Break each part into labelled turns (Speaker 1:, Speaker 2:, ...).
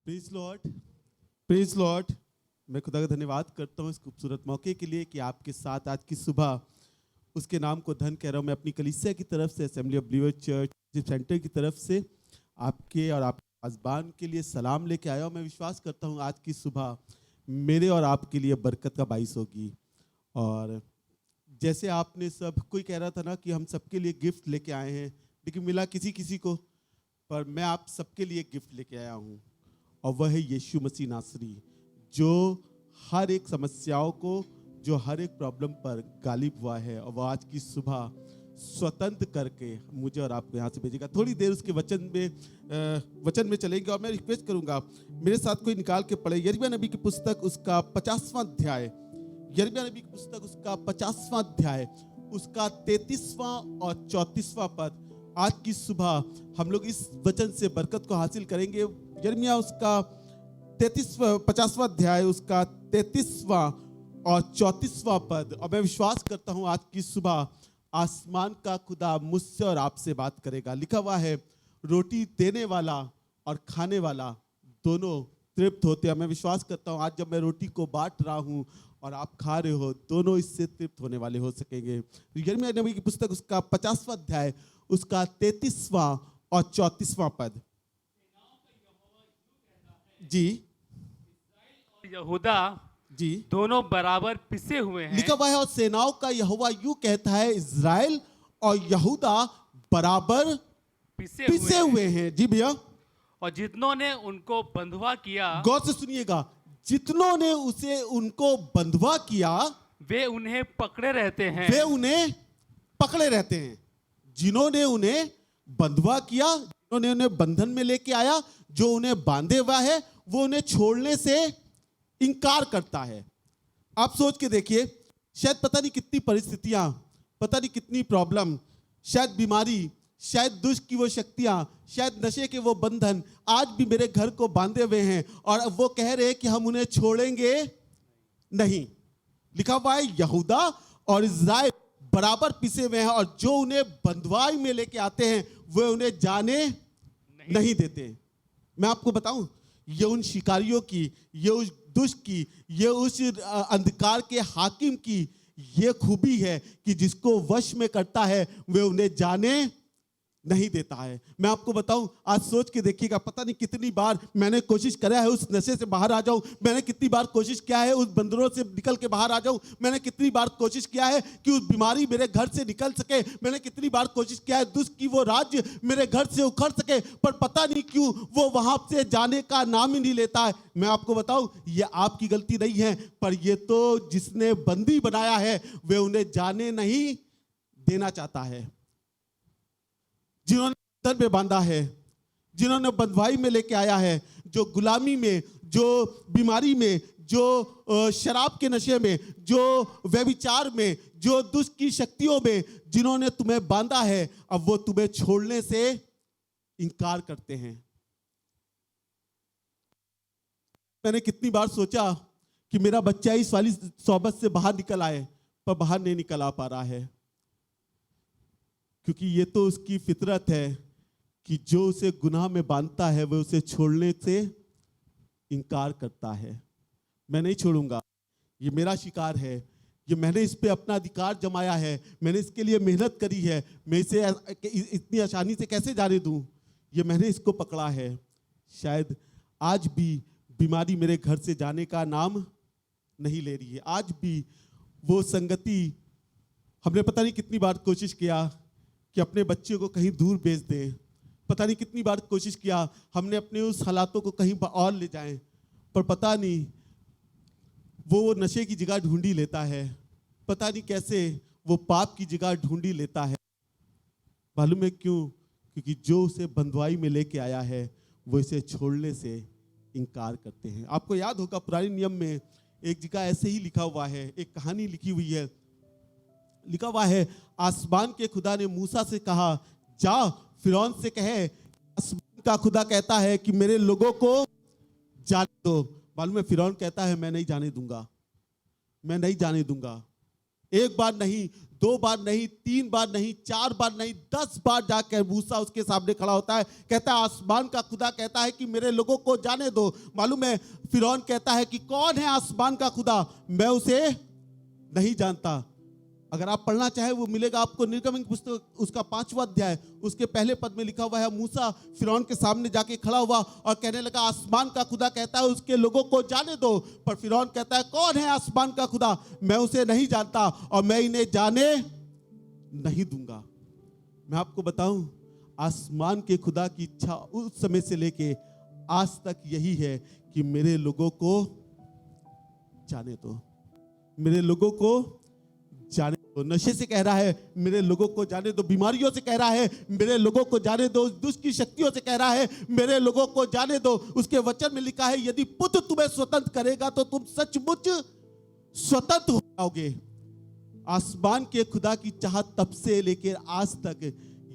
Speaker 1: Praise Lord, praise Lord. मैं खुदा का धन्यवाद करता हूँ इस खूबसूरत मौके के लिए कि आपके साथ आज की सुबह उसके नाम को धन कह रहा हूँ। मैं अपनी कलीसिया की तरफ से, assembly of believers church centre की तरफ से आपके और आपके पासबान के लिए सलाम लेके आया हूँ। मैं विश्वास करता हूँ आज की सुबह मेरे और आपके लिए बरकत का बाइस होगी। और जैसे आपने सब कोई कह रहा था ना कि हम सबके लिए गिफ्ट लेके आए हैं, लेकिन मिला किसी किसी को, पर मैं आप सबके लिए गिफ्ट लेके आया हूँ और वह है यीशु मसीह नासरी, जो हर एक समस्याओं को, जो हर एक प्रॉब्लम पर गालिब हुआ है और वह आज की सुबह स्वतंत्र करके मुझे और आपको यहाँ से भेजेगा। थोड़ी देर उसके वचन में चलेंगे और मैं रिक्वेस्ट करूंगा मेरे साथ कोई निकाल के पढ़े यिर्मयाह नबी की पुस्तक उसका 50वां अध्याय, यिर्मयाह नबी की पुस्तक उसका 50वां अध्याय, उसका 33वां और 34वां पद। आज की सुबह हम लोग इस वचन से बरकत को हासिल करेंगे। यिर्मयाह उसका 50वां अध्याय, उसका 33वां और 34वां पद। और मैं विश्वास करता हूं आज की सुबह आसमान का खुदा मुझसे और आपसे बात करेगा। लिखा हुआ है, रोटी देने वाला और खाने वाला दोनों तृप्त होते हैं। मैं विश्वास करता हूं आज जब मैं रोटी को बांट रहा हूं और आप खा रहे हो, दोनों इससे तृप्त होने वाले हो सकेंगे। यिर्मयाह नबी की पुस्तक उसका 50वां अध्याय, उसका 33वां और 34वां पद। जी
Speaker 2: यहूदा
Speaker 1: जी,
Speaker 2: दोनों बराबर पिसे हुए हैं।
Speaker 1: लिखा हुआ है, और सेनाओं का यहोवा यूं कहता है, इज़राइल और यहूदा बराबर पिसे हुए हैं। जी भैया,
Speaker 2: और जितनों ने उनको बंधुआ किया,
Speaker 1: गौर से सुनिएगा, जितनों ने उसे उनको बंधुआ किया
Speaker 2: वे उन्हें पकड़े रहते हैं।
Speaker 1: वे उन्हें पकड़े रहते हैं। जिन्होंने उन्हें बंधुआ किया, जिन्होंने उन्हें बंधन में लेके आया, जो उन्हें बांधे हुआ है, वो उन्हें छोड़ने से इनकार करता है। आप सोच के देखिए, शायद पता नहीं कितनी परिस्थितियां, पता नहीं कितनी प्रॉब्लम, शायद बीमारी, शायद दुष्ट की वो शक्तियां, शायद नशे के वो बंधन आज भी मेरे घर को बांधे हुए हैं और वो कह रहे हैं कि हम उन्हें छोड़ेंगे नहीं। लिखा हुआ है, यहूदा और इज़राइल बराबर पिसे हुए हैं और जो उन्हें बंधुआई में लेके आते हैं वे उन्हें जाने नहीं देते। मैं आपको बताऊं, ये उन शिकारियों की, ये उस दुष्ट की, ये उस अंधकार के हाकिम की ये खूबी है कि जिसको वश में करता है वे उन्हें जाने नहीं देता है। मैं आपको बताऊं, आज सोच के देखिएगा, पता नहीं कितनी बार मैंने कोशिश करा है उस नशे से बाहर आ जाऊं, मैंने कितनी बार कोशिश किया है उस बंदरों से निकल के बाहर आ जाऊं, मैंने कितनी बार कोशिश किया है कि उस बीमारी मेरे घर से निकल सके, मैंने कितनी बार कोशिश किया है दुष्ट की वो राज्य मेरे घर से उखड़ सके, पर पता नहीं क्यों वो वहां से जाने का नाम ही नहीं लेता है। मैं आपको बताऊं, ये आपकी गलती नहीं है, पर ये तो जिसने बंदी बनाया है वे उन्हें जाने नहीं देना चाहता है। जिन्होंने बंधन में बांधा है, जिन्होंने बंधुआई में लेके आया है, जो गुलामी में, जो बीमारी में, जो शराब के नशे में, जो व्यभिचार में, जो दुष्ट की शक्तियों में जिन्होंने तुम्हें बांधा है, अब वो तुम्हें छोड़ने से इनकार करते हैं। मैंने कितनी बार सोचा कि मेरा बच्चा इस वाली सोबत से बाहर निकल आए, पर बाहर नहीं निकल आ पा रहा है, क्योंकि ये तो उसकी फितरत है कि जो उसे गुनाह में बांधता है वह उसे छोड़ने से इनकार करता है। मैं नहीं छोड़ूंगा, ये मेरा शिकार है, ये मैंने इस पे अपना अधिकार जमाया है, मैंने इसके लिए मेहनत करी है, मैं इसे इतनी आसानी से कैसे जाने दूं? ये मैंने इसको पकड़ा है। शायद आज भी बीमारी मेरे घर से जाने का नाम नहीं ले रही है। आज भी वो संगति, हमने पता नहीं कितनी बार कोशिश किया कि अपने बच्चे को कहीं दूर भेज दें, पता नहीं कितनी बार कोशिश किया हमने अपने उस हालातों को कहीं और ले जाएं, पर पता नहीं वो नशे की जगह ढूंढी लेता है, पता नहीं कैसे वो पाप की जगह ढूंढी लेता है। मालूम है क्यों? क्योंकि जो उसे बंधुआई में लेके आया है वो इसे छोड़ने से इनकार करते हैं। आपको याद होगा पुराने नियम में एक जगह ऐसे ही लिखा हुआ है, एक कहानी लिखी हुई है। लिखा हुआ है, आसमान के खुदा ने मूसा से कहा, जा फिरौन से कहे, आसमान का खुदा कहता है कि मेरे लोगों को जाने दो। मालूम है फिरौन कहता है, मैं नहीं जाने दूंगा, मैं नहीं जाने दूंगा। एक बार नहीं, 2 बार नहीं, 3 बार नहीं, 4 बार नहीं, 10 बार जाकर मूसा उसके सामने खड़ा होता है। कहता है, आसमान का खुदा कहता है कि मेरे लोगों को जाने दो। मालूम है, फिरौन कहता है कि कौन है आसमान का खुदा, मैं उसे नहीं जानता। अगर आप पढ़ना चाहे वो मिलेगा आपको, निर्गमन की पुस्तक उसका 5वां अध्याय उसके पहले पद में लिखा हुआ है। मूसा फिरौन के सामने जाके खड़ा हुआ और कहने लगा, आसमान का खुदा कहता है उसके लोगों को जाने दो। पर फिरौन कहता है, कौन है आसमान का खुदा, मैं उसे नहीं जानता और मैं इन्हें जाने नहीं दूंगा। मैं आपको बताऊं, आसमान के खुदा की इच्छा उस समय से लेके आज तक यही है कि मेरे लोगों को जाने दो, मेरे लोगों को जाने दो। नशे से कह रहा है मेरे लोगों को जाने दो, बीमारियों से कह रहा है मेरे लोगों को जाने दो, दुष्ट की शक्तियों से कह रहा है मेरे लोगों को जाने दो। उसके वचन में लिखा है, यदि पुत्र तुम्हें स्वतंत्र करेगा तो तुम सचमुच स्वतंत्र हो जाओगे। आसमान के खुदा की चाहत तब से लेकर आज तक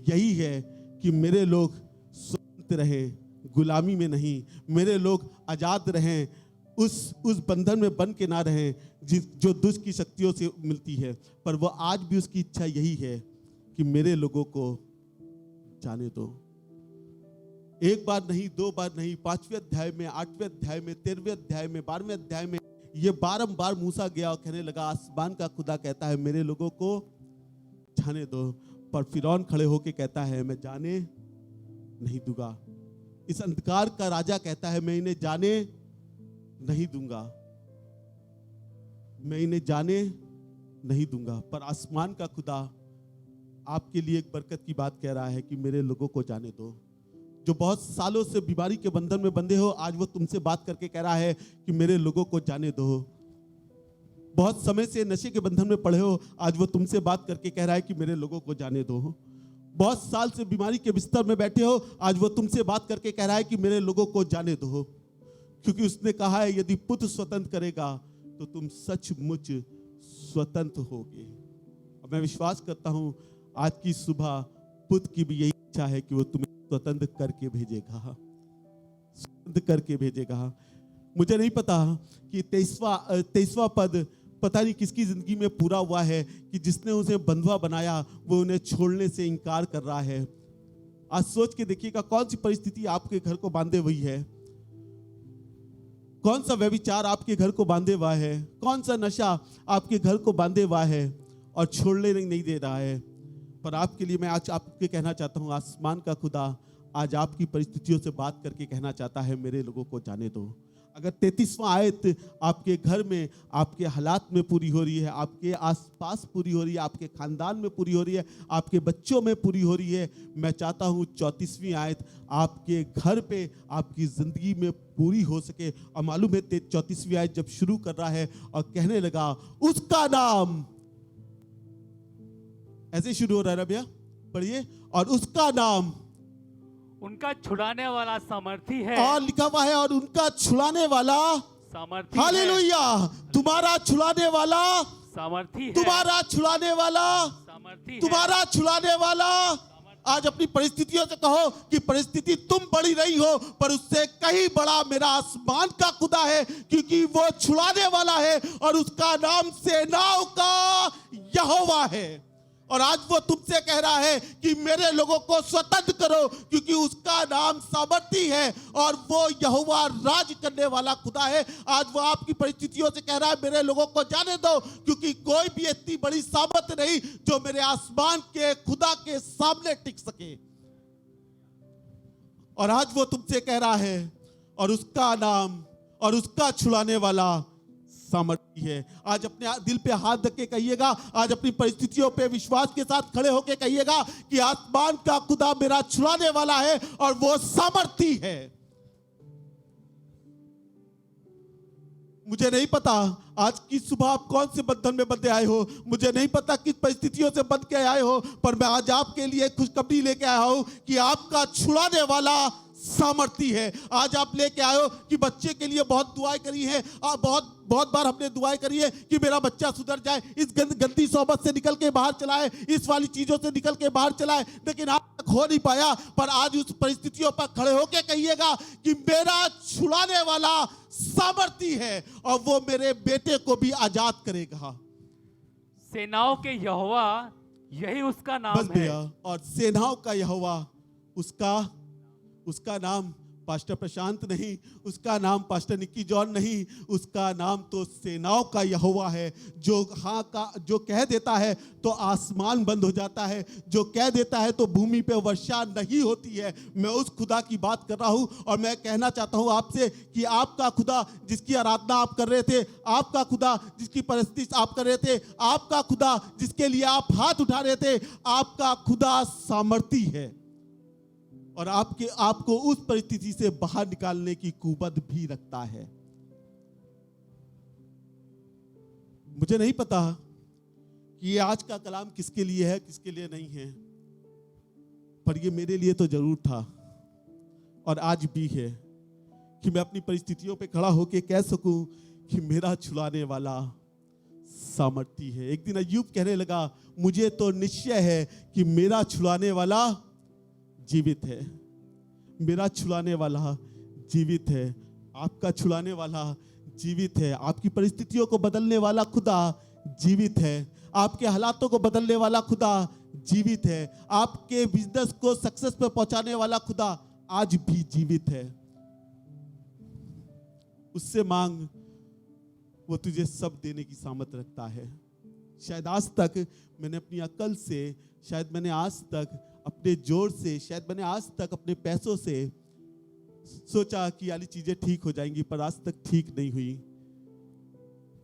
Speaker 1: यही है कि मेरे लोग स्वतंत्र रहे, गुलामी में नहीं। मेरे लोग आजाद रहें, उस बंधन में बन के ना रहें जो दुष्ट की शक्तियों से मिलती है। पर वो आज भी उसकी इच्छा यही है कि मेरे लोगों को जाने दो। एक बार नहीं, 2 बार नहीं, 5वें अध्याय में, 8वें अध्याय में, 13वें अध्याय में, 12वें अध्याय में ये बारंबार मूसा गया और कहने लगा, आसमान का खुदा कहता है मेरे लोगों को जाने दो। पर फिरौन खड़े होके कहता है, मैं जाने नहीं दूंगा। इस अंधकार का राजा कहता है, मैं इन्हें जाने नहीं दूंगा, मैं इन्हें जाने नहीं दूंगा। पर आसमान का खुदा आपके लिए एक बरकत की बात कह रहा है कि मेरे लोगों को जाने दो। जो बहुत सालों से बीमारी के बंधन में बंधे हो, आज वो तुमसे बात करके कह रहा है कि मेरे लोगों को जाने दो। बहुत समय से नशे के बंधन में पड़े हो, आज वो तुमसे बात करके कह रहा है कि मेरे लोगों को जाने दो। बहुत साल से बीमारी के बिस्तर में बैठे हो, आज वो तुमसे बात करके कह रहा है कि मेरे लोगों को जाने दो। क्योंकि उसने कहा है, यदि पुत्र स्वतंत्र करेगा तो तुम सचमुच स्वतंत्र होगे। और मैं विश्वास करता हूं आज की सुबह पुत्र की भी यही इच्छा है कि वो तुम्हें स्वतंत्र करके भेजेगा, स्वतंत्र करके भेजेगा। मुझे नहीं पता कि 23वां पद पता नहीं किसकी जिंदगी में पूरा हुआ है कि जिसने उसे बंधुआ बनाया वो उन्हें छोड़ने से इनकार कर रहा है। आज सोच के देखिएगा, कौन सी परिस्थिति आपके घर को बांधे हुई है, कौन सा व्यभिचार आपके घर को बांधे हुआ है, कौन सा नशा आपके घर को बांधे हुआ है और छोड़ने नहीं दे रहा है। पर आपके लिए मैं आज आपके कहना चाहता हूं, आसमान का खुदा आज आपकी परिस्थितियों से बात करके कहना चाहता है, मेरे लोगों को जाने दो। अगर 33वां आयत आपके घर में, आपके हालात में पूरी हो रही है, आपके आसपास पूरी हो रही है, आपके खानदान में पूरी हो रही है, आपके बच्चों में पूरी हो रही है, मैं चाहता हूं 34वीं आयत आपके घर पे, आपकी जिंदगी में पूरी हो सके। और मालूम है 34वीं आयत जब शुरू कर रहा है और कहने लगा, उसका नाम, ऐसे शुरू हो रहा है ना भैया, पढ़िए, और उसका नाम
Speaker 2: उनका छुड़ाने वाला सामर्थी है।
Speaker 1: और लिखा हुआ है, और उनका छुड़ाने वाला
Speaker 2: सामर्थी,
Speaker 1: हालेलुया, तुम्हारा छुड़ाने वाला
Speaker 2: सामर्थी है,
Speaker 1: तुम्हारा छुड़ाने वाला
Speaker 2: सामर्थी,
Speaker 1: तुम्हारा छुड़ाने वाला। आज अपनी परिस्थितियों से कहो कि परिस्थिति तुम बड़ी नहीं हो, पर उससे कहीं बड़ा मेरा आसमान का खुदा है, क्योंकि वो छुड़ाने वाला है और उसका नाम सेनाओं का यहोवा है। और आज वो तुमसे कह रहा है कि मेरे लोगों को स्वतंत्र करो, क्योंकि उसका नाम सामर्थी है और वो यहोवा राज करने वाला खुदा है। आज वो आपकी परिस्थितियों से कह रहा है, मेरे लोगों को जाने दो, क्योंकि कोई भी इतनी बड़ी सामर्थ नहीं जो मेरे आसमान के खुदा के सामने टिक सके। और आज वो तुमसे कह रहा है, और उसका नाम और उसका छुड़ाने वाला सामर्थी है। आज अपने दिल पे हाथ रख के कहिएगा, आज अपनी परिस्थितियों पे विश्वास के साथ खड़े होके कहिएगा कि आसमान का खुदा मेरा छुड़ाने वाला है और वो सामर्थी है। मुझे नहीं पता आज की सुबह आप कौन से बंधन में बंधे आए हो, मुझे नहीं पता किस परिस्थितियों से बंध के आए हो, पर मैं आज आपके लिए खुशखबरी लेके आया हूं कि आपका छुड़ाने वाला सामर्थी है। आज आप लेके आए हो कि बच्चे के लिए बहुत दुआएं करी है, बहुत बार हमने दुआएं करी है कि मेरा बच्चा सुधर जाए, इस गंदी सोबत से निकल के बाहर चला है, इस वाली चीजों से निकल के बाहर चला है, लेकिन आज तक हो नहीं पाया। पर आज उस परिस्थितियों पर खड़े होके कहिएगा कि मेरा छुड़ाने वाला सामर्थी है और वो मेरे बेटे को भी आजाद करेगा।
Speaker 2: सेनाओं के यहोवा यही उसका
Speaker 1: बस
Speaker 2: नाम है।
Speaker 1: भैया, और सेनाओं का यहोवा उसका उसका नाम पास्टर प्रशांत नहीं, उसका नाम पास्टर निक्की जॉन नहीं, उसका नाम तो सेनाओं का यहोवा है। जो हाँ का जो कह देता है तो आसमान बंद हो जाता है, जो कह देता है तो भूमि पे वर्षा नहीं होती है। मैं उस खुदा की बात कर रहा हूँ और मैं कहना चाहता हूँ आपसे कि आपका खुदा जिसकी आराधना आप कर रहे थे, आपका खुदा जिसकी परिस्थिति आप कर रहे थे, आपका खुदा जिसके लिए आप हाथ उठा रहे थे, आपका खुदा सामर्थी है और आपको उस परिस्थिति से बाहर निकालने की कुवत भी रखता है। मुझे नहीं पता कि ये आज का कलाम किसके लिए है, किसके लिए नहीं है, पर ये मेरे लिए तो जरूर था और आज भी है कि मैं अपनी परिस्थितियों पे खड़ा होकर कह सकूं कि मेरा छुड़ाने वाला सामर्थी है। एक दिन अय्यूब कहने लगा, मुझे तो निश्चय है कि मेरा छुड़ाने वाला जीवित है, मेरा छुड़ाने वाला जीवित है। आपका छुड़ाने वाला जीवित है। आपकी परिस्थितियों को बदलने वाला खुदा जीवित है। आपके हालातों को बदलने वाला खुदा जीवित है। आपके बिजनेस को सक्सेस पे पहुंचाने वाला खुदा आज भी जीवित है। उससे मांग, वो तुझे सब देने की सामर्थ रखता है। शायद आज तक मैंने अपनी अकल से, शायद मैंने आज तक अपने जोर से, शायद मैंने आज तक अपने पैसों से सोचा कि वाली चीजें ठीक हो जाएंगी, पर आज तक ठीक नहीं हुई,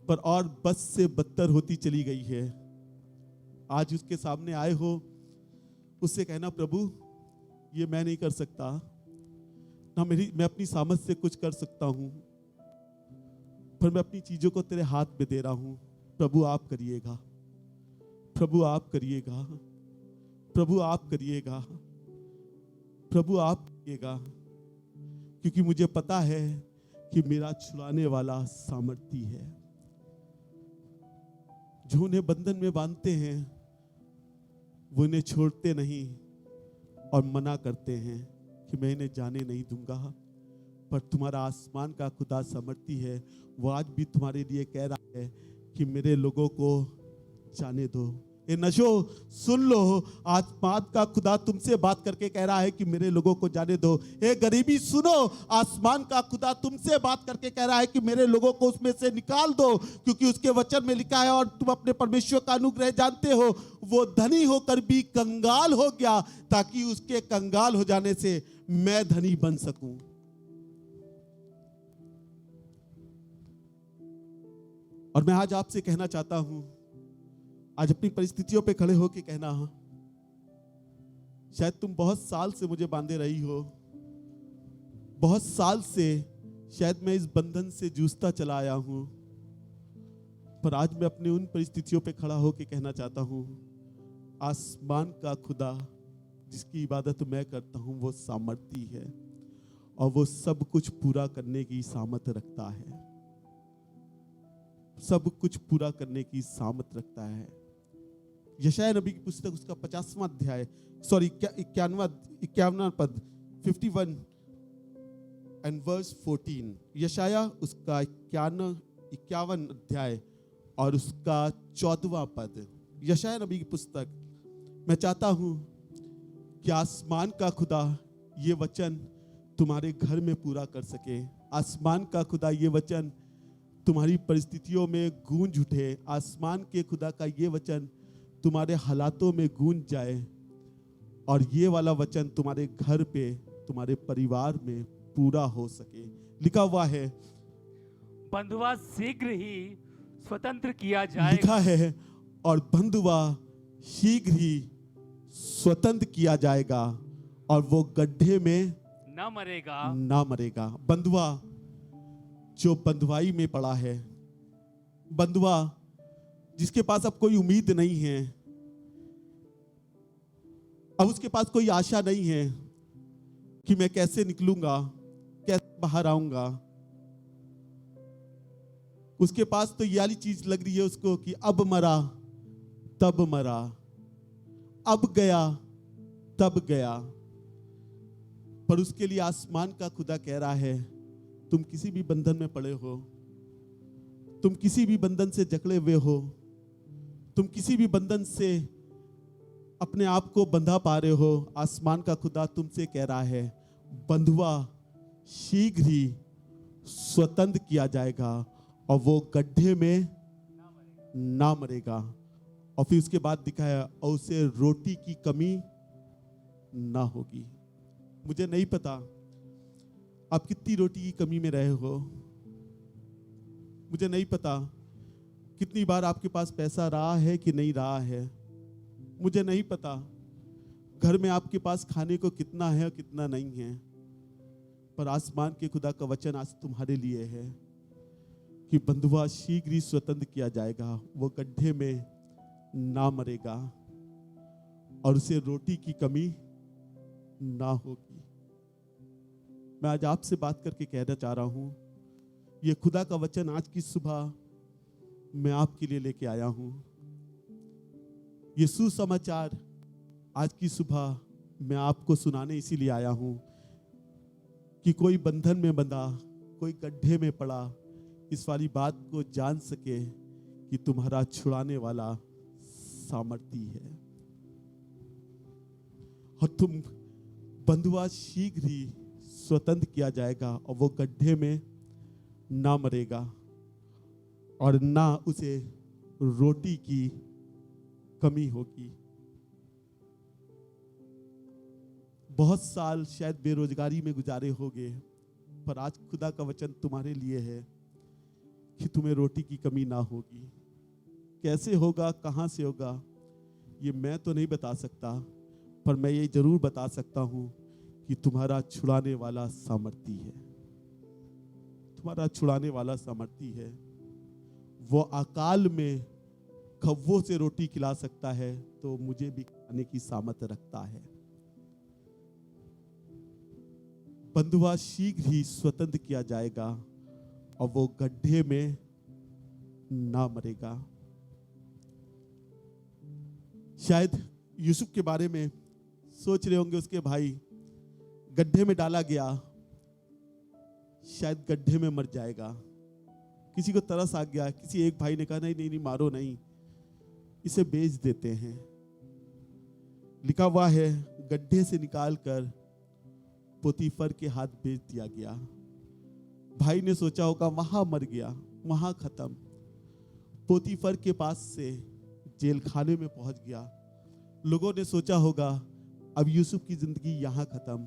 Speaker 1: पर और बस से बदतर होती चली गई है। आज उसके सामने आए हो, उससे कहना, प्रभु ये मैं नहीं कर सकता, ना मैं अपनी समझ से कुछ कर सकता हूं, पर मैं अपनी चीजों को तेरे हाथ में दे रहा हूं। प्रभु आप करिएगा, प्रभु आप करिएगा, प्रभु आप करिएगा, प्रभु आप करिएगा, क्योंकि मुझे पता है कि मेरा छुड़ाने वाला सामर्थी है। जो उन्हें बंधन में बांधते हैं वो इन्हें छोड़ते नहीं और मना करते हैं कि मैं इन्हें जाने नहीं दूंगा, पर तुम्हारा आसमान का खुदा सामर्थी है। वो आज भी तुम्हारे लिए कह रहा है कि मेरे लोगों को जाने दो। ए नशो सुन लो, आसमान का खुदा तुमसे बात करके कह रहा है कि मेरे लोगों को जाने दो। ए गरीबी सुनो, आसमान का खुदा तुमसे बात करके कह रहा है कि मेरे लोगों को उसमें से निकाल दो, क्योंकि उसके वचन में लिखा है और तुम अपने परमेश्वर का अनुग्रह जानते हो, वो धनी होकर भी कंगाल हो गया ताकि उसके कंगाल हो जाने से मैं धनी बन सकूं। और मैं आज आपसे कहना चाहता हूं, आज अपनी परिस्थितियों पे खड़े होके कहना, शायद तुम बहुत साल से मुझे बांधे रही हो, बहुत साल से शायद मैं इस बंधन से जूझता चला आया हूं, पर आज मैं अपनी उन परिस्थितियों पे खड़ा होके कहना चाहता हूं, आसमान का खुदा जिसकी इबादत मैं करता हूं वो सामर्थी है और वो सब कुछ पूरा करने की सामर्थ रखता है, सब कुछ पूरा करने की सामर्थ रखता है। यशायाह नबी की पुस्तक उसका 50वां अध्याय, सॉरी 51वां पद, 51 एंड वर्स 14। यशायाह उसका 51 अध्याय और उसका 14वां पद। यशायाह नबी की पुस्तक। मैं चाहता हूं कि आसमान का खुदा ये वचन तुम्हारे घर में पूरा कर सके। आसमान का खुदा ये वचन तुम्हारी परिस्थितियों में गूंज उठे। आसमान के खुदा का ये वचन तुम्हारे हालातों में गूंज जाए और ये वाला वचन तुम्हारे घर पे, तुम्हारे परिवार में पूरा हो सके। लिखा हुआ है,
Speaker 2: बंधुआ शीघ्र ही स्वतंत्र किया जाएगा।
Speaker 1: लिखा है, और बंधुआ शीघ्र ही स्वतंत्र किया जाएगा और वो गड्ढे में
Speaker 2: न मरेगा,
Speaker 1: ना मरेगा। बंधुआ जो बंधुआई में पड़ा है, बंधुआ जिसके पास अब कोई उम्मीद नहीं है, अब उसके पास कोई आशा नहीं है कि मैं कैसे निकलूंगा, कैसे बाहर आऊंगा। उसके पास तो ये वाली चीज लग रही है उसको कि अब मरा तब मरा, अब गया तब गया। पर उसके लिए आसमान का खुदा कह रहा है, तुम किसी भी बंधन में पड़े हो, तुम किसी भी बंधन से जकड़े हुए हो, तुम किसी भी बंधन से अपने आप को बंधा पा रहे हो, आसमान का खुदा तुमसे कह रहा है, बंधुआ शीघ्र ही स्वतंत्र किया जाएगा और वो गड्ढे में ना मरेगा। और फिर उसके बाद दिखाया, और उसे रोटी की कमी ना होगी। मुझे नहीं पता आप कितनी रोटी की कमी में रहे हो, मुझे नहीं पता कितनी बार आपके पास पैसा रहा है कि नहीं रहा है, मुझे नहीं पता घर में आपके पास खाने को कितना है और कितना नहीं है, पर आसमान के खुदा का वचन आज तुम्हारे लिए है कि बंधुआ शीघ्र ही स्वतंत्र किया जाएगा, वो गड्ढे में ना मरेगा और उसे रोटी की कमी ना होगी। मैं आज आपसे बात करके कहना चाह रहा हूं, ये खुदा का वचन आज की सुबह मैं आपके लिए लेके आया हूं। ये सुसमाचार आज की सुबह मैं आपको सुनाने इसीलिए आया हूं कि कोई बंधन में बंधा, कोई गड्ढे में पड़ा, इस वाली बात को जान सके कि तुम्हारा छुड़ाने वाला सामर्थी है और तुम बंधुआ शीघ्र ही स्वतंत्र किया जाएगा और वो गड्ढे में ना मरेगा और ना उसे रोटी की कमी होगी। बहुत साल शायद बेरोजगारी में गुजारे होगे, पर आज खुदा का वचन तुम्हारे लिए है कि तुम्हें रोटी की कमी ना होगी। कैसे होगा, कहां से होगा, ये मैं तो नहीं बता सकता, पर मैं ये जरूर बता सकता हूं कि तुम्हारा छुड़ाने वाला सामर्थी है, तुम्हारा छुड़ाने वाला सामर्थी है। वो अकाल में कव्वों से रोटी खिला सकता है तो मुझे भी खाने की सामर्थ रखता है। बंधुआ शीघ्र ही स्वतंत्र किया जाएगा और वो गड्ढे में ना मरेगा। शायद यूसुफ के बारे में सोच रहे होंगे, उसके भाई गड्ढे में डाला गया, शायद गड्ढे में मर जाएगा। किसी को तरस आ गया, किसी एक भाई ने कहा नहीं नहीं नहीं मारो नहीं, इसे बेच देते हैं। लिखा हुआ है गड्ढे से निकालकर पोतीफर के हाथ बेच दिया गया। भाई ने सोचा होगा वहां मर गया, वहां खत्म। पोतीफर के पास से जेल खाने में पहुंच गया। लोगों ने सोचा होगा अब यूसुफ की जिंदगी यहां खत्म।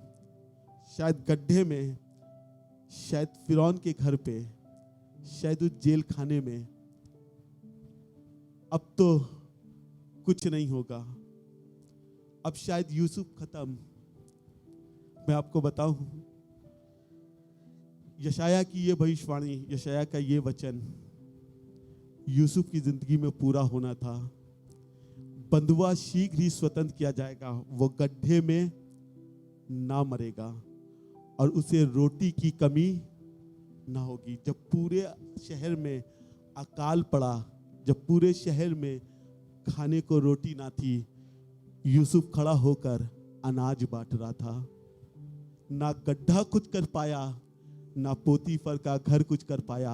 Speaker 1: शायद गड्ढे में, शायद फिरौन के घर पे, शायद उस जेल खाने में अब तो कुछ नहीं होगा, अब शायद यूसुफ खत्म। मैं आपको बताऊं, यशाया की ये भविष्यवाणी, यशाया का ये वचन यूसुफ की जिंदगी में पूरा होना था। बंधुआ शीघ्र ही स्वतंत्र किया जाएगा, वो गड्ढे में ना मरेगा और उसे रोटी की कमी ना होगी। जब पूरे शहर में अकाल पड़ा, जब पूरे शहर में खाने को रोटी ना थी, यूसुफ खड़ा होकर अनाज बांट रहा था। ना गड्ढा कुछ कर पाया, ना पोतीफर का घर कुछ कर पाया,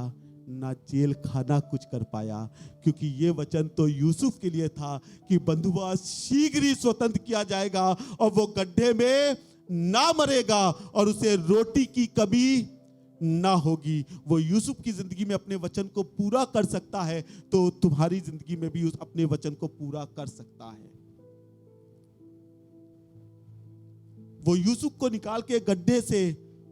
Speaker 1: ना जेल खाना कुछ कर पाया, क्योंकि ये वचन तो यूसुफ के लिए था कि बंधुआ शीघ्र ही स्वतंत्र किया जाएगा और वो गड्ढे में ना मरेगा और उसे रोटी की कमी ना होगी। वो यूसुफ की जिंदगी में अपने वचन को पूरा कर सकता है तो तुम्हारी जिंदगी में भी उस अपने वचन को पूरा कर सकता है। वो यूसुफ को निकाल के गड्ढे से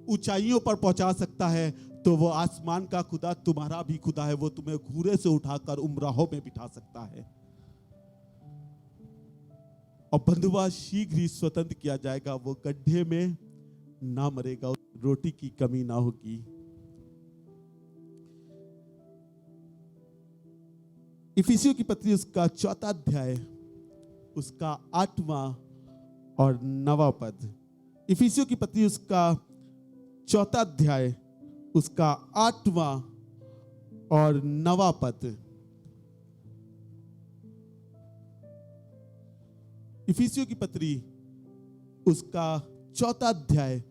Speaker 1: ऊंचाइयों पर पहुंचा सकता है, तो वो आसमान का खुदा तुम्हारा भी खुदा है। वो तुम्हें घूरे से उठाकर उमराहों में बिठा सकता है और बंधुआ शीघ्र ही स्वतंत्र किया जाएगा, वो गड्ढे में ना मरेगा, रोटी की कमी ना होगी। इफिसियों की पत्री उसका 4वां अध्याय, उसका 8वां और 9वां पद। इफिसियों की पत्री उसका 4वां अध्याय, उसका 8वां और 9वां पद। इफिसियों की पत्री उसका 4वां अध्याय,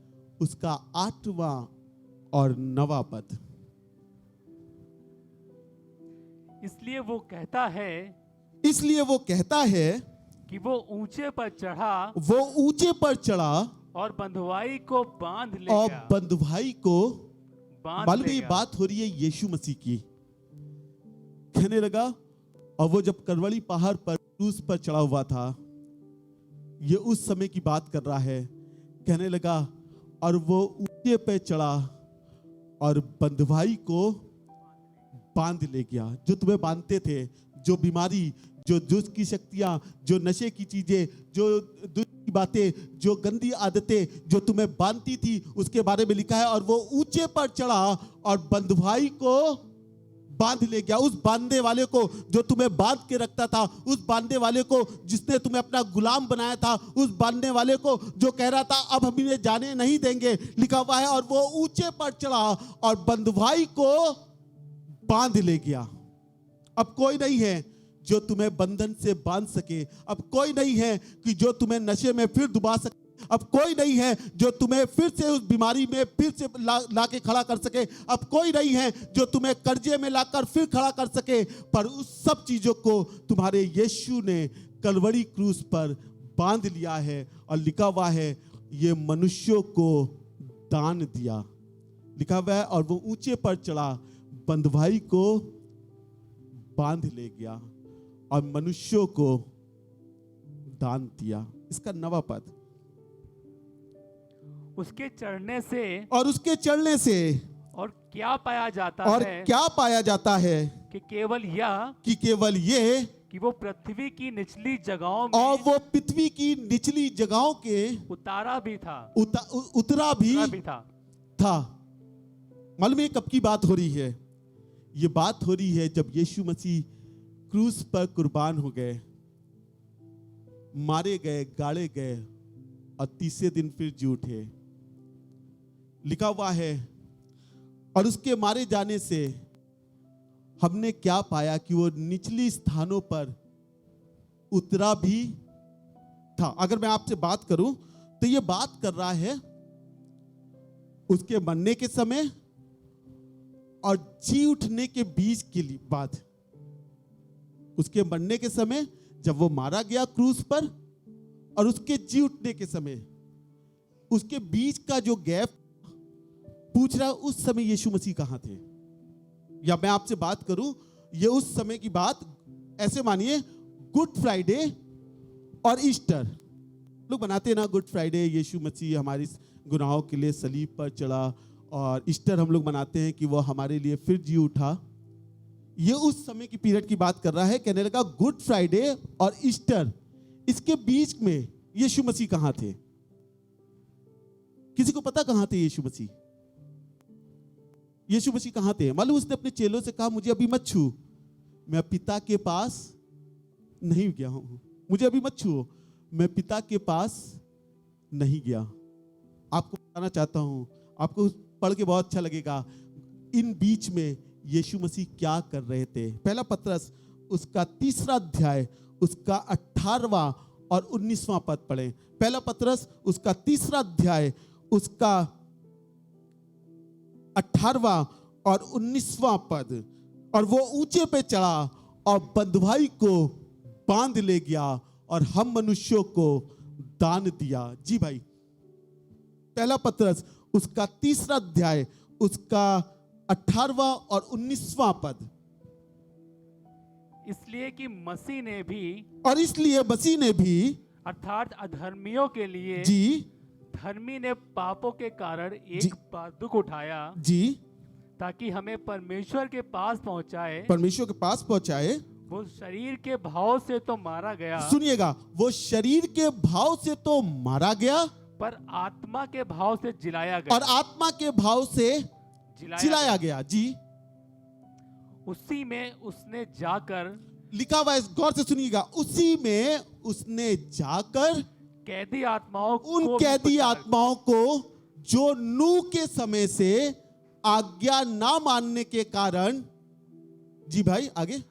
Speaker 1: उसका 8वां और 9वां पद।
Speaker 2: इसलिए वो कहता है,
Speaker 1: इसलिए वो कहता है,
Speaker 2: कि वो ऊंचे पर चढ़ा
Speaker 1: वो ऊंचे पर चढ़ा
Speaker 2: और बंधुआई को बांध ले
Speaker 1: और
Speaker 2: गया।
Speaker 1: बंधुभाई को,
Speaker 2: बांध
Speaker 1: मालूम
Speaker 2: ले
Speaker 1: है ये
Speaker 2: गया।
Speaker 1: बात हो रही है यीशु मसीह की। कहने लगा, और वो जब करवली पहाड़ पर क्रूस पर चढ़ा हुआ था, ये उस समय की बात कर रहा है। कहने लगा, और वो ऊंचे पे चढ़ा और बंधुभाई को बांध ले गया। जो तुम्हें बांधते थे, जो बीमारी, जो दुष्ट की शक्तियां, जो नशे की चीजें, जो दुष्ट की बातें, जो गंदी आदतें जो तुम्हें बांधती थी, उसके बारे में लिखा है। और वो ऊंचे पर चढ़ा और बंधुभाई को बांध ले गया। उस बांधने वाले को जो तुम्हें बांध के रखता था, उस बांधने वाले को जिसने तुम्हें अपना गुलाम बनाया था, उस बांधने वाले को जो कह रहा था अब हम इन्हें जाने नहीं देंगे, लिखा हुआ है, और वो ऊंचे पर चढ़ा और बंधुभाई को बांध ले गया। अब कोई नहीं है जो तुम्हें बंधन से बांध सके। अब कोई नहीं है कि जो तुम्हें नशे में फिर डुबा सके। अब कोई नहीं है जो तुम्हें फिर से उस बीमारी में फिर से ला के खड़ा कर सके। अब कोई नहीं है जो तुम्हें कर्जे में लाकर फिर खड़ा कर सके। पर उस सब चीजों को तुम्हारे यीशु ने कलवरी क्रूस पर बांध लिया है। और लिखा हुआ है, ये मनुष्यों को दान दिया। लिखा हुआ है, और वो ऊंचे पर चढ़ा, बंधुभाई को बांध ले गया और मनुष्यों को दान दिया। इसका नवा पद,
Speaker 2: उसके चढ़ने से
Speaker 1: और उसके चढ़ने से
Speaker 2: और क्या पाया जाता
Speaker 1: और
Speaker 2: है
Speaker 1: क्या पाया जाता है
Speaker 2: कि केवल यह
Speaker 1: कि केवल ये
Speaker 2: कि वो पृथ्वी की निचली जगहों में
Speaker 1: और वो पृथ्वी की निचली जगहों के
Speaker 2: उतारा भी था।
Speaker 1: उतरा भी था। मालूम है कब की बात हो रही है? ये बात हो रही है जब यीशु मसीह क्रूस पर कुर्बान हो गए, मारे गए, गाड़े गए और तीसरे दिन फिर जी उठे। लिखा हुआ है, और उसके मारे जाने से हमने क्या पाया कि वो निचली स्थानों पर उतरा भी था। अगर मैं आपसे बात करूं तो ये बात कर रहा है उसके मरने के समय और जी उठने के बीच के लिए बाद। उसके मरने के समय जब वो मारा गया क्रूस पर, और उसके जी उठने के समय, उसके बीच का जो गैप पूछ रहा, उस समय यीशु मसीह कहां थे? या मैं आपसे बात करूं, ये उस समय की बात ऐसे मानिए, गुड फ्राइडे और ईस्टर लोग बनाते हैं ना। गुड फ्राइडे यीशु मसीह हमारी गुनाहों के लिए सलीब पर चढ़ा, और ईस्टर हम लोग मनाते हैं कि वो हमारे लिए फिर जी उठा। ये उस समय की पीरियड की बात कर रहा है। कहने लगा गुड फ्राइडे और ईस्टर, इसके बीच में यीशु मसीह कहां थे? किसी को पता कहां थे यीशु मसीह? यीशु मसीह कहां थे? मालूम, उसने अपने चेलों से कहा, मुझे अभी मत छू, मैं पिता के पास नहीं गया हूं। मुझे अभी मत छुओ, मैं पिता के पास नहीं गया। आपको बताना चाहता हूं, आपको पढ़ के बहुत अच्छा लगेगा, इन बीच में यीशु मसीह क्या कर रहे थे। पहला पत्रस उसका 3 अध्याय उसका 18वां और 19वां पद पढ़ें। पहला पत्रस उसका 3 अध्याय उसका 18वां और 19वां पद। और वो ऊंचे पे चढ़ा और बंधुभाई को बांध ले गया और हम मनुष्यों को दान दिया। जी भाई, पहला पत्रस उसका 3 अध्याय उसका 18वां और 19वां पद।
Speaker 2: इसलिए कि मसीह ने भी,
Speaker 1: और इसलिए मसीह ने भी,
Speaker 2: अर्थात अधर्मियों के लिए
Speaker 1: जी,
Speaker 2: धर्मी ने पापों के कारण
Speaker 1: जी,
Speaker 2: एक बार दुख उठाया,
Speaker 1: जी,
Speaker 2: ताकि हमें परमेश्वर के पास पहुंचाए।
Speaker 1: परमेश्वर के पास पहुंचाए।
Speaker 2: वो शरीर के भाव से तो मारा गया,
Speaker 1: सुनिएगा, वो शरीर के भाव से तो मारा गया,
Speaker 2: पर आत्मा के भाव से जिलाया गया।
Speaker 1: और आत्मा के भाव से जिलाया गया। जी,
Speaker 2: उसी में उसने जाकर,
Speaker 1: लिखा हुआ है, गौर से सुनिएगा, उसी में उसने जाकर
Speaker 2: कैदी आत्माओं
Speaker 1: उन
Speaker 2: को
Speaker 1: कैदी आत्माओं को जो नूह के समय से आज्ञा ना मानने के कारण, जी भाई आगे,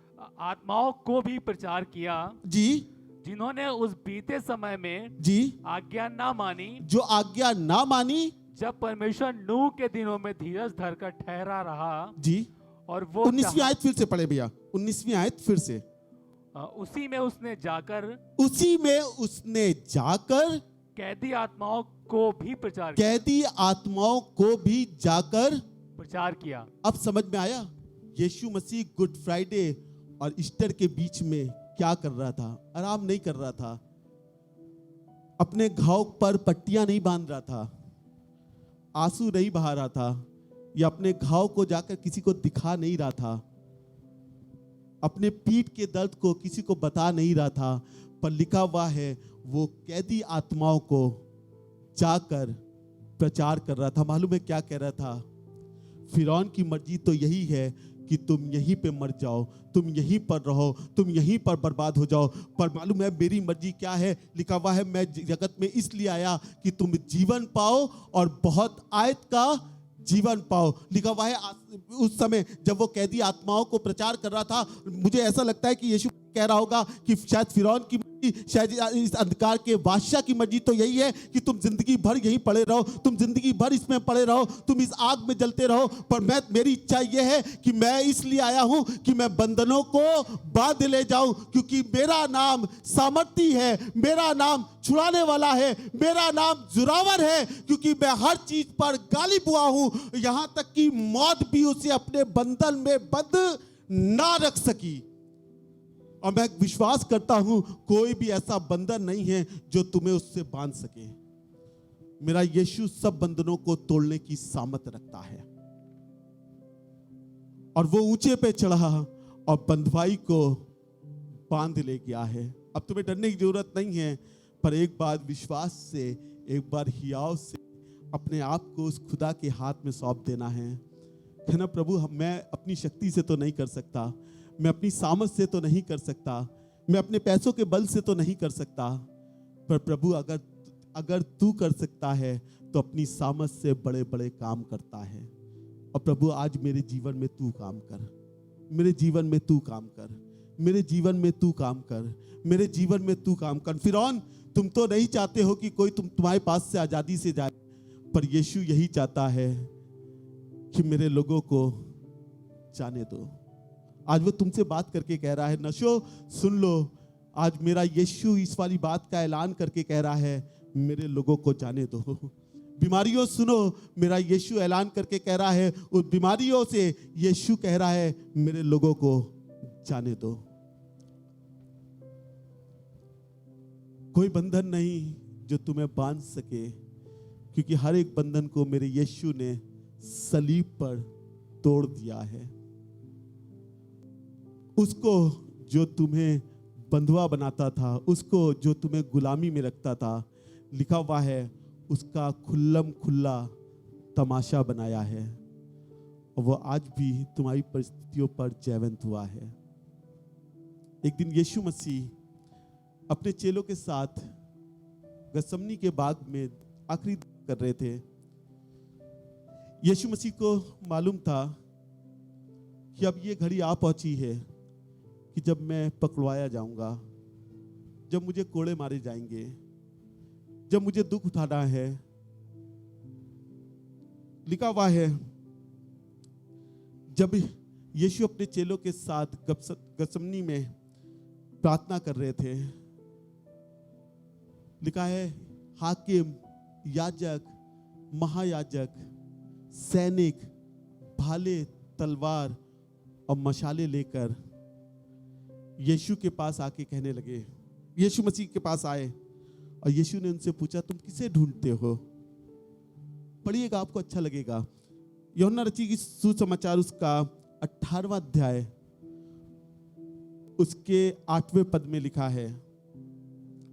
Speaker 2: आत्माओं को भी प्रचार किया,
Speaker 1: जी,
Speaker 2: जिन्होंने उस बीते समय में
Speaker 1: जी,
Speaker 2: आज्ञा ना मानी,
Speaker 1: जो आज्ञा ना मानी,
Speaker 2: जब परमेश्वर नूह के दिनों में धीरज धरकर ठहरा रहा।
Speaker 1: जी।
Speaker 2: और वो
Speaker 1: 19वीं आयत फिर से पढ़े भैया, 19वीं आयत फिर से।
Speaker 2: उसी में उसने जाकर
Speaker 1: उसी में उसने जाकर
Speaker 2: कैदी आत्माओं को भी प्रचार
Speaker 1: कैदी आत्माओं को भी जाकर
Speaker 2: किया।
Speaker 1: अब समझ में आया यीशु मसीह गुड फ्राइडे और ईस्टर के बीच में क्या कर रहा था? आराम नहीं कर रहा था, अपने घाव पर पट्टियां नहीं बांध रहा था, आंसू नहीं बहा रहा था, या अपने घाव को जाकर किसी को दिखा नहीं रहा था, अपने पीठ के दर्द को किसी को बता नहीं रहा था, पर लिखा हुआ है वो कैदी आत्माओं को जाकर प्रचार कर रहा था। मालूम है क्या कह रहा था? फिरौन की मर्जी तो यही है कि तुम यहीं पे मर जाओ, तुम यहीं पर रहो, तुम यहीं पर बर्बाद हो जाओ, पर मालूम है मेरी मर्जी क्या है? लिखा हुआ है मैं जगत में इसलिए आया कि तुम जीवन पाओ और बहुत आयत का जीवन पाओ। लिखा हुआ है उस समय जब वो कैदी आत्माओं को प्रचार कर रहा था, मुझे ऐसा लगता है कि यीशु कह रहा होगा कि शायद फिरौन की मर्जी, शायद इस अंधकार के बादशाह की मर्जी तो यही है कि तुम जिंदगी भर यहीं पड़े रहो, तुम जिंदगी भर इसमें पड़े रहो, तुम इस आग में जलते रहो। पर मेरी इच्छा यह है कि मैं इसलिए आया हूं कि मैं बंधनों को बांध ले जाऊं, क्योंकि मेरा नाम सामर्थी है, मेरा नाम छुड़ाने वाला है, मेरा नाम जुरावर है, क्योंकि मैं हर चीज पर गालिब हुआ हूं, यहां तक कि मौत भी उसे अपने बंधन में बंद ना रख सकी। और मैं विश्वास करता हूं कोई भी ऐसा बंधन नहीं है जो तुम्हें उससे बांध सके। मेरा यीशु सब बंधनों को तोड़ने की सामर्थ रखता है, और वो ऊंचे पे चढ़ा और बंधुआई को बांध ले गया है। अब तुम्हें डरने की जरूरत नहीं है, पर एक बार विश्वास से, एक बार हियाव से अपने आप को उस खुदा के हाथ में सौंप देना है ना। प्रभु मैं अपनी शक्ति से तो नहीं कर सकता, मैं अपनी सामर्थ से तो नहीं कर सकता, मैं अपने पैसों के बल से तो नहीं कर सकता, पर प्रभु अगर तू कर सकता है तो अपनी सामर्थ से बड़े बड़े काम करता है। और प्रभु आज मेरे जीवन में तू काम कर, मेरे जीवन में तू काम कर, मेरे जीवन में तू काम कर, मेरे जीवन में तू काम कर। फिरौन तुम तो नहीं चाहते हो कि कोई तुम्हारे पास से आजादी से जाए, पर यीशु यही चाहता है कि मेरे लोगों को जाने दो। आज वो तुमसे बात करके कह रहा है, नशो सुन लो, आज मेरा यीशु इस वाली बात का ऐलान करके कह रहा है मेरे लोगों को जाने दो। बीमारियों सुनो, मेरा यीशु ऐलान करके कह रहा है उस बीमारियों से यीशु कह रहा है मेरे लोगों को जाने दो। कोई बंधन नहीं जो तुम्हें बांध सके, क्योंकि हर एक बंधन को मेरे यीशु ने सलीब पर तोड़ दिया है। उसको जो तुम्हें बंधुआ बनाता था, उसको जो तुम्हें गुलामी में रखता था, लिखा हुआ है उसका खुल्लम खुल्ला तमाशा बनाया है, और वो आज भी तुम्हारी परिस्थितियों पर जयवंत हुआ है। एक दिन यीशु मसीह अपने चेलों के साथ गसमनी के बाग में आखिरी कर रहे थे। यीशु मसीह को मालूम था कि अब ये घड़ी आ पहुंची है कि जब मैं पकड़वाया जाऊंगा, जब मुझे कोड़े मारे जाएंगे, जब मुझे दुख उठाना है। लिखा हुआ है जब यीशु अपने चेलों के साथ गसमनी में प्रार्थना कर रहे थे, लिखा है हाकिम, याजक, महायाजक, सैनिक भाले, तलवार और मशाले लेकर यीशु के पास आके कहने लगे, यीशु मसीह के पास आए और यीशु ने उनसे पूछा तुम किसे ढूंढते हो? पढ़िएगा, आपको अच्छा लगेगा। यूहन्ना रची की सुसमाचार उसका 18वां अध्याय उसके 8वें पद में लिखा है।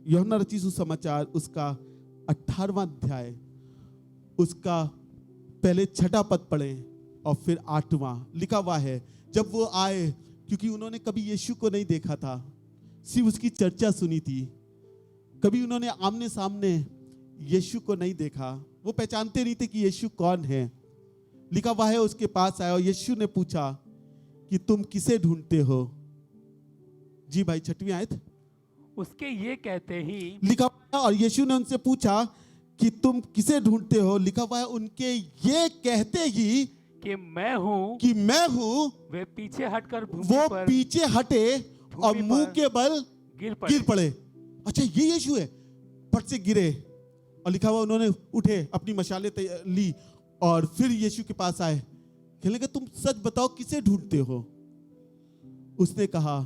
Speaker 1: यूहन्ना रची सुसमाचार उसका 18वां अध्याय उसका पहले 6ठा पद पढ़ें और फिर 8वां। लिखा हुआ है जब वो आए, क्योंकि उन्होंने कभी यीशु को नहीं देखा था, सिर्फ उसकी चर्चा सुनी थी, कभी उन्होंने आमने सामने यीशु को नहीं देखा, वो पहचानते नहीं थे कि यीशु कौन है। लिखा हुआ है उसके पास आया और यीशु ने पूछा कि तुम किसे ढूंढते हो? जी भाई, 6वीं आयत।
Speaker 2: उसके ये कहते ही,
Speaker 1: लिखा हुआ है और यीशु ने उनसे पूछा कि तुम किसे ढूंढते हो? लिखा हुआ है उनके ये कहते ही
Speaker 2: कि मैं हूं,
Speaker 1: कि मैं हूं,
Speaker 2: वे पीछे हटकर भूमि
Speaker 1: वो
Speaker 2: पर
Speaker 1: पीछे हटे और
Speaker 2: भूमि
Speaker 1: मुंह
Speaker 2: पर
Speaker 1: के बल
Speaker 2: गिर
Speaker 1: गिर
Speaker 2: पड़े।
Speaker 1: पड़े। अच्छा, ये यीशु है। फट से गिरे और लिखा हुआ उन्होंने उठे, अपनी मशाले ली और फिर यीशु के पास आए। कहने लगे, तुम सच बताओ किसे ढूंढते हो? उसने कहा,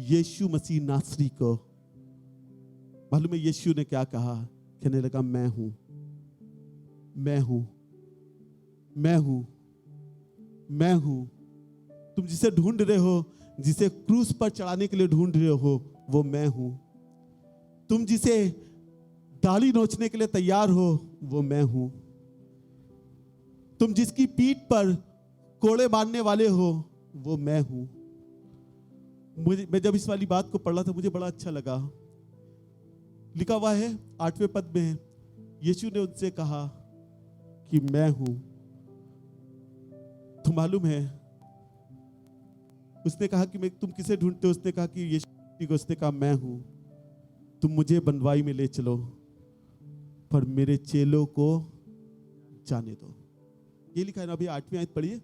Speaker 1: यीशु मसीह नासरी को। मालूम है यीशु ने क्या कहा? कहने लगा, मैं हूं, मैं हूं, मैं हूं, मैं हूं। तुम जिसे ढूंढ रहे हो, जिसे क्रूस पर चढ़ाने के लिए ढूंढ रहे हो, वो मैं हूं। तुम जिसे दाढ़ी नोचने के लिए तैयार हो, वो मैं हूं। तुम जिसकी पीठ पर कोड़े मारने वाले हो, वो मैं हूं। मैं जब इस वाली बात को पढ़ रहा था, मुझे बड़ा अच्छा लगा। लिखा हुआ है 8वें पद में, यीशु ने उनसे कहा कि मैं हूं। तो मालूम है, उसने कहा कि मैं, तुम किसे ढूंढते हो? उसने कहा कि यीशु को। उसने कहा, मैं हूं। तुम मुझे बनवाई में ले चलो, पर मेरे चेलों को जाने दो। ये लिखा है ना, अभी 8वीं आयत पढ़िए।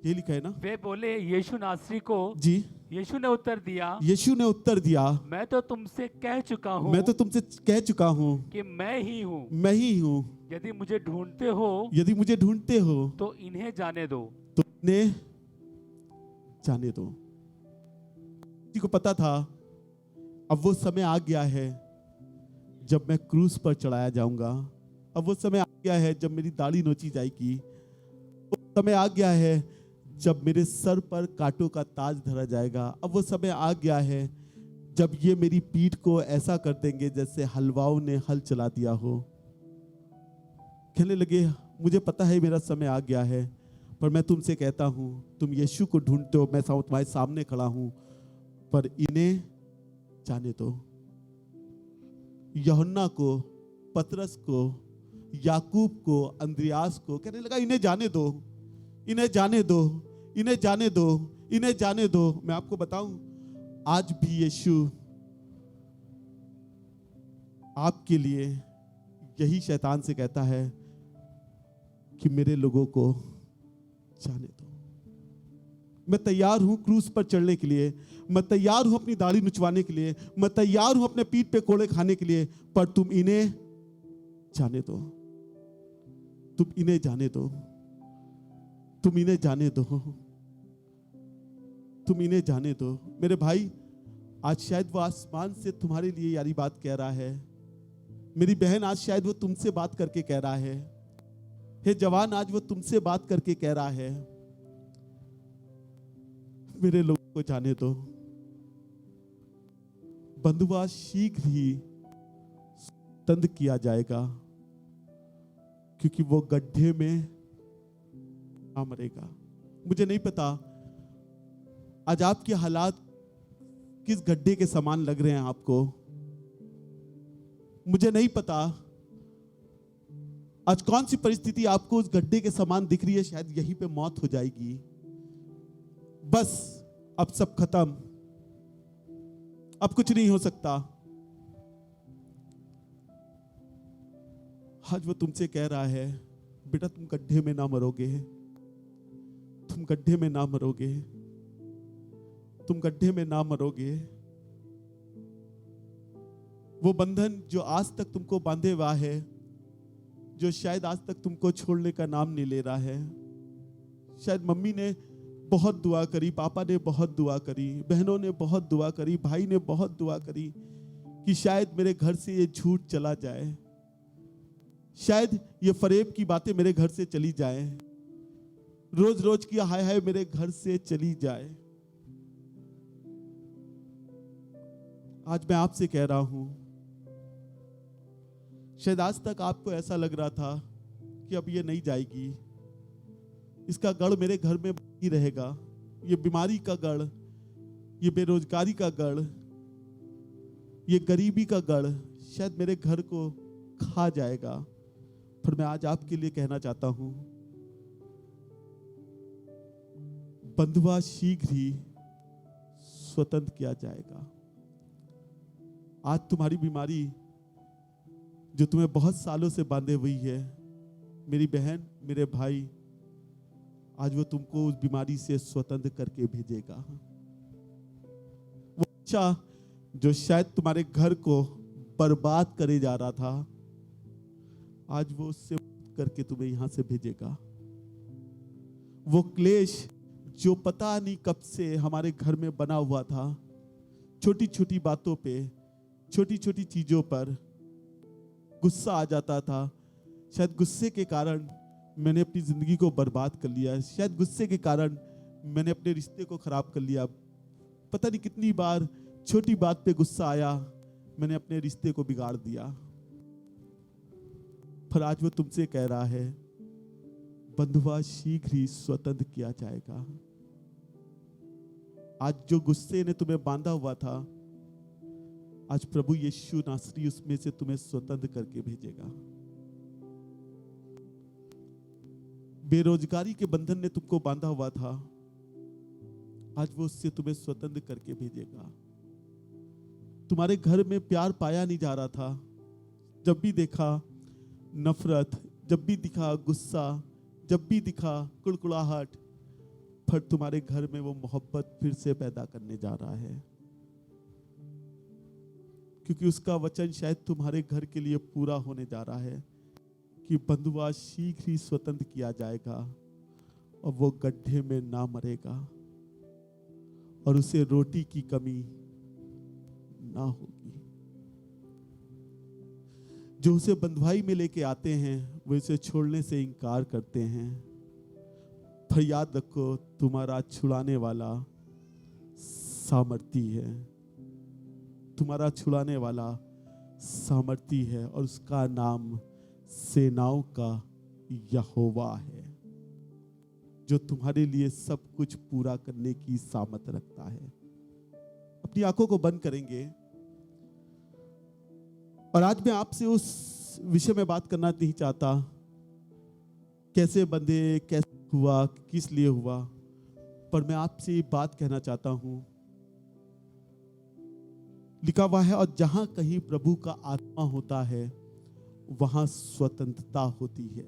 Speaker 1: ये लिखा है ना।
Speaker 2: वे बोले यीशु नासरी को।
Speaker 1: जी।
Speaker 2: यीशु ने उत्तर दिया,
Speaker 1: यीशु ने उत्तर दिया,
Speaker 2: मैं तो तुमसे कह चुका हूँ
Speaker 1: मैं तो तुमसे कह चुका हूं,
Speaker 2: कि मैं ही हूँ।
Speaker 1: मैं ही हूं।
Speaker 2: यदि मुझे ढूंढते हो
Speaker 1: यदि मुझे ढूंढते हो
Speaker 2: तो इन्हें जाने दो।
Speaker 1: तो इन्हें जाने दो। किसी को पता था अब वो समय आ गया है जब मैं क्रूस पर चढ़ाया जाऊंगा। अब वो समय आ गया है जब मेरी दाढ़ी नोची जाएगी। वो समय आ गया है जब मेरे सर पर कांटों का ताज धरा जाएगा। अब वो समय आ गया है जब ये मेरी पीठ को ऐसा कर देंगे जैसे हलवाओं ने हल चला दिया हो। कहने लगे, मुझे पता है मेरा समय आ गया है, पर मैं तुमसे कहता हूं, तुम यीशु को ढूंढते हो, मैं तुम्हारे सामने खड़ा हूं, पर इन्हें जाने दो। यूहन्ना को, पतरस को, याकूब को, अंद्रियास को कहने लगा, इन्हें जाने दो, इन्हें जाने दो, इन्हें जाने दो, इन्हें जाने दो। मैं आपको बताऊं, आज भी यीशु आपके लिए यही शैतान से कहता है कि मेरे लोगों को जाने दो। मैं तैयार हूं क्रूस पर चढ़ने के लिए, मैं तैयार हूं अपनी दाढ़ी नुचवाने के लिए, मैं तैयार हूं अपने पीठ पे कोड़े खाने के लिए, पर तुम इन्हें जाने दो, तुम इन्हें जाने दो, तुम इन्हें जाने दो, तुम इन्हें जाने दो। मेरे भाई, आज शायद वो आसमान से तुम्हारे लिए यारी बात कह रहा है। मेरी बहन, आज शायद वो तुमसे बात करके कह रहा है। हे जवान, आज वो तुमसे बात करके कह रहा है, मेरे लोगों को जाने दो। बंधुआ शीघ्र ही तंद किया जाएगा, क्योंकि वो गड्ढे में आ मरेगा। मुझे नहीं पता आज आपके हालात किस गड्ढे के समान लग रहे हैं आपको। मुझे नहीं पता आज कौन सी परिस्थिति आपको उस गड्ढे के समान दिख रही है। शायद यहीं पे मौत हो जाएगी, बस अब सब खत्म, अब कुछ नहीं हो सकता। आज वो तुमसे कह रहा है, बेटा तुम गड्ढे में ना मरोगे, तुम गड्ढे में ना मरोगे, तुम गड्ढे में ना मरोगे। वो बंधन जो आज तक तुमको बांधे हुआ है, जो शायद आज तक तुमको छोड़ने का नाम नहीं ले रहा है। शायद मम्मी ने बहुत दुआ करी, पापा ने बहुत दुआ करी, बहनों ने बहुत दुआ करी, भाई ने बहुत दुआ करी कि शायद मेरे घर से ये झूठ चला जाए, शायद ये फरेब की बातें मेरे घर से चली जाए, रोज रोज की हाय हाय मेरे घर से चली जाए। आज मैं आपसे कह रहा हूं, शायद आज तक आपको ऐसा लग रहा था कि अब ये नहीं जाएगी, इसका गढ़ मेरे घर में ही रहेगा, ये बीमारी का गढ़, ये बेरोजगारी का गढ़, ये गरीबी का गढ़ शायद मेरे घर को खा जाएगा। पर मैं आज आपके लिए कहना चाहता हूं, बंधुआ शीघ्र ही स्वतंत्र किया जाएगा। आज तुम्हारी बीमारी जो तुम्हें बहुत सालों से बांधे हुई है, मेरी बहन, मेरे भाई, आज वो तुमको उस बीमारी से स्वतंत्र करके भेजेगा। अच्छा जो शायद तुम्हारे घर को बर्बाद करे जा रहा था, आज वो उससे करके तुम्हें यहां से भेजेगा। वो क्लेश जो पता नहीं कब से हमारे घर में बना हुआ था, छोटी छोटी बातों पे, छोटी छोटी चीजों पर गुस्सा आ जाता था। शायद गुस्से के कारण मैंने अपनी जिंदगी को बर्बाद कर लिया, शायद गुस्से के कारण मैंने अपने रिश्ते को खराब कर लिया। पता नहीं कितनी बार छोटी बात पे गुस्सा आया, मैंने अपने रिश्ते को बिगाड़ दिया। पर आज वो तुमसे कह रहा है, बंधुआ शीघ्र ही स्वतंत्र किया जाएगा। आज जो गुस्से ने तुम्हें बांधा हुआ था, आज प्रभु यीशु नासरी उसमें से तुम्हें स्वतंत्र करके भेजेगा। बेरोजगारी के बंधन ने तुमको बांधा हुआ था, आज वो उससे तुम्हें स्वतंत्र करके भेजेगा। तुम्हारे घर में प्यार पाया नहीं जा रहा था, जब भी देखा नफरत, जब भी दिखा गुस्सा, जब भी दिखा कुड़कुड़ाहट, पर तुम्हारे घर में वो मोहब्बत फिर से पैदा करने जा रहा है, क्योंकि उसका वचन शायद तुम्हारे घर के लिए पूरा होने जा रहा है कि बंधुआ शीघ्र ही स्वतंत्र किया जाएगा और वो गड्ढे में ना मरेगा और उसे रोटी की कमी ना होगी। जो उसे बंधुआई में लेके आते हैं वो इसे छोड़ने से इनकार करते हैं। पर याद रखो, तुम्हारा छुड़ाने वाला सामर्थी है, तुम्हारा छुड़ाने वाला सामर्थी है और उसका नाम सेनाओं का यहोवा है, जो तुम्हारे लिए सब कुछ पूरा करने की सामर्थ रखता है। अपनी आंखों को बंद करेंगे और आज मैं आपसे उस विषय में बात करना नहीं चाहता, कैसे बंधे, कैसे हुआ, किस लिए हुआ, पर मैं आपसे ये बात कहना चाहता हूं। लिखा हुआ है, और जहां कहीं प्रभु का आत्मा होता है वहां स्वतंत्रता होती है।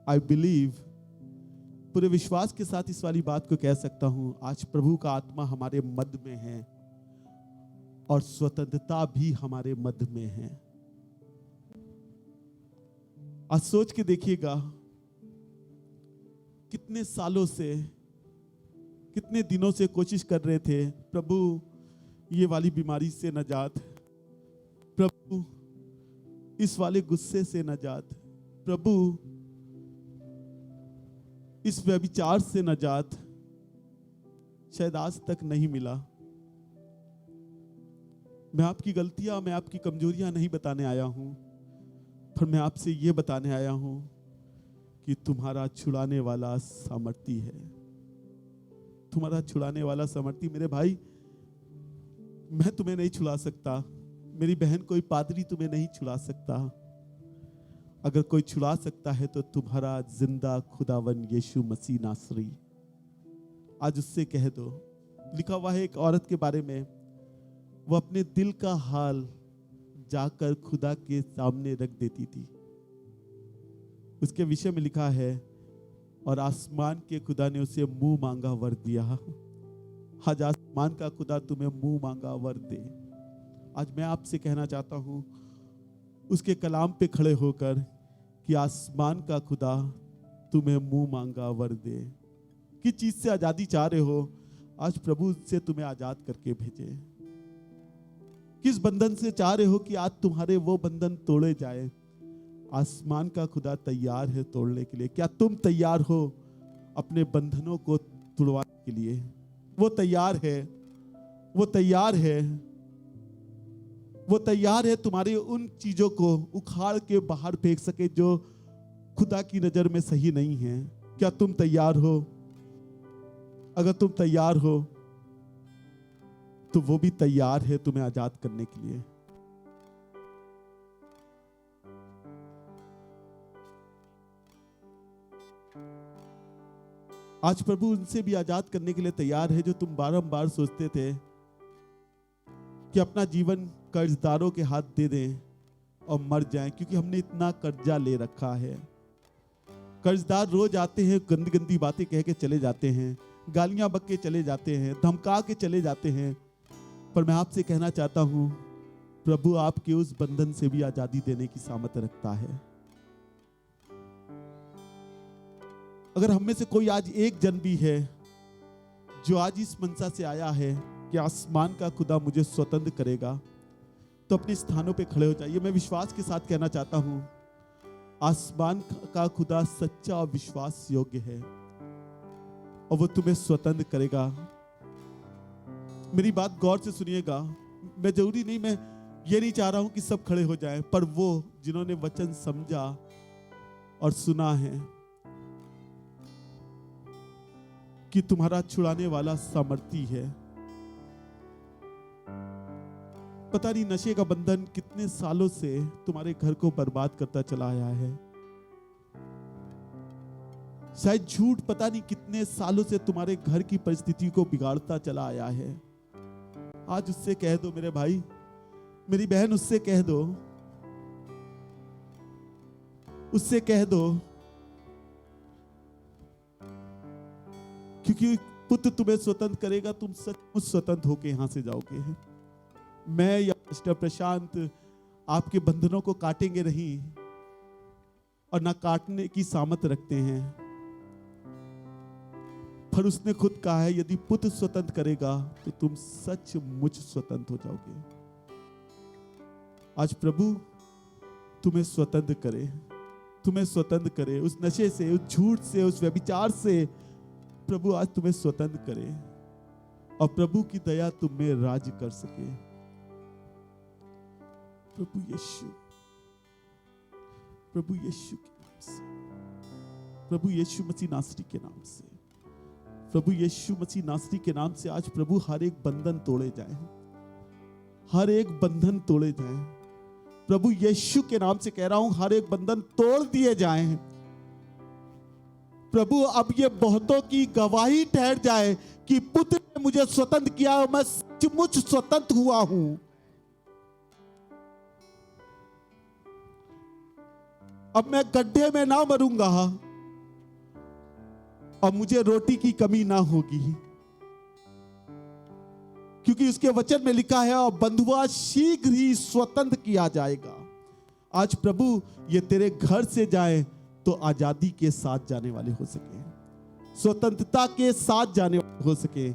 Speaker 1: आई बिलीव, पूरे विश्वास के साथ इस वाली बात को कह सकता हूं, आज प्रभु का आत्मा हमारे मध्य में है और स्वतंत्रता भी हमारे मध्य में है। आज सोच के देखिएगा, कितने सालों से, कितने दिनों से कोशिश कर रहे थे, प्रभु ये वाली बीमारी से नजात, प्रभु इस वाले गुस्से से नजात, प्रभु इस व्यभिचार से नजात, शायद आज तक नहीं मिला। मैं आपकी गलतियां, मैं आपकी कमजोरियां नहीं बताने आया हूं, पर मैं आपसे यह बताने आया हूं कि तुम्हारा छुड़ाने वाला सामर्थी है। तुम्हारा छुड़ाने वाला सामर्थी, मेरे भाई, मैं तुम्हें नहीं छुड़ा सकता, मेरी बहन, कोई पादरी तुम्हें नहीं छुड़ा सकता। अगर कोई छुड़ा सकता है तो तुम्हारा जिंदा खुदावन यीशु मसीह नासरी। आज उससे कह दो। लिखा हुआ है एक औरत के बारे में, वो अपने दिल का हाल जाकर खुदा के सामने रख देती थी। उसके विषय में लिखा है, और आसमान के खुदा ने उसे मुंह मांगा वर दिया। आज आसमान का खुदा तुम्हें मुंह मांगा वर दे। आज मैं आपसे कहना चाहता हूं, उसके कलाम पे खड़े होकर, कि आसमान का खुदा तुम्हें मुंह मांगा वर दे। किस चीज से आजादी चाह रहे हो, आज प्रभु से तुम्हें आजाद करके भेजे। किस बंधन से चाह रहे हो कि आज तुम्हारे वो बंधन तोड़े जाए, आसमान का खुदा तैयार है तोड़ने के लिए। क्या तुम तैयार हो अपने बंधनों को तोड़वाने के लिए? वो तैयार है, वो तैयार है, वो तैयार है तुम्हारी उन चीजों को उखाड़ के बाहर फेंक सके जो खुदा की नजर में सही नहीं है। क्या तुम तैयार हो? अगर तुम तैयार हो तो वो भी तैयार है तुम्हें आजाद करने के लिए। आज प्रभु उनसे भी आजाद करने के लिए तैयार है जो तुम बारंबार सोचते थे कि अपना जीवन कर्जदारों के हाथ दे दें और मर जाएं, क्योंकि हमने इतना कर्जा ले रखा है। कर्जदार रोज आते हैं, गंदी गंदी बातें कह के चले जाते हैं, गालियां बक के चले जाते हैं, धमका के चले जाते हैं। पर मैं आपसे कहना चाहता हूं, प्रभु आपके उस बंधन से भी आजादी देने की सामर्थ्य रखता है। अगर हम में से कोई आज एक जन भी है जो आज इस मनसा से आया है कि आसमान का खुदा मुझे स्वतंत्र करेगा, तो अपने स्थानों पे खड़े हो जाइए। मैं विश्वास के साथ कहना चाहता हूं, आसमान का खुदा सच्चा और विश्वास योग्य है और वो तुम्हें स्वतंत्र करेगा। मेरी बात गौर से सुनिएगा। मैं जरूरी नहीं, मैं ये नहीं चाह रहा हूं कि सब खड़े हो जाएं, पर वो जिन्होंने वचन समझा और सुना है कि तुम्हारा छुड़ाने वाला सामर्थी है। पता नहीं नशे का बंधन कितने सालों से तुम्हारे घर को बर्बाद करता चला आया है। शायद झूठ पता नहीं कितने सालों से तुम्हारे घर की परिस्थिति को बिगाड़ता चला आया है। आज उससे कह दो मेरे भाई, मेरी बहन, उससे कह दो, उससे कह दो, क्योंकि पुत्र तुम्हें स्वतंत्र करेगा। तुम सचमुच स्वतंत्र होके यहां से जाओगे। मैं या मिस्टर प्रशांत आपके बंधनों को काटेंगे नहीं और ना काटने की सामर्थ्य रखते हैं, पर उसने खुद कहा है यदि पुत्र स्वतंत्र करेगा तो तुम सचमुच स्वतंत्र हो जाओगे। आज प्रभु तुम्हें स्वतंत्र करे, तुम्हें स्वतंत्र करे उस नशे से, उस झूठ से, उस व्यभिचार से। प्रभु आज तुम्हें स्वतंत्र करे और प्रभु की दया तुम में राज कर सके। प्रभु यीशु, प्रभु यीशु के नाम से, प्रभु यीशु मसीह नासरी के नाम से, प्रभु यीशु मसीह नासरी के नाम से आज प्रभु हर एक बंधन तोड़े जाए, हर एक बंधन तोड़े जाए। प्रभु यीशु के नाम से कह रहा हूं, हर एक बंधन तोड़ दिए जाएं। प्रभु अब ये बहुतों की गवाही ठहर जाए कि पुत्र ने मुझे स्वतंत्र किया और मैं सचमुच स्वतंत्र हुआ हूं। अब मैं गड्ढे में ना मरूंगा और मुझे रोटी की कमी ना होगी, क्योंकि उसके वचन में लिखा है और बंधुआ शीघ्र ही स्वतंत्र किया जाएगा। आज प्रभु ये तेरे घर से जाए तो आजादी के साथ जाने वाले हो सके, स्वतंत्रता के साथ जाने वाले हो सके।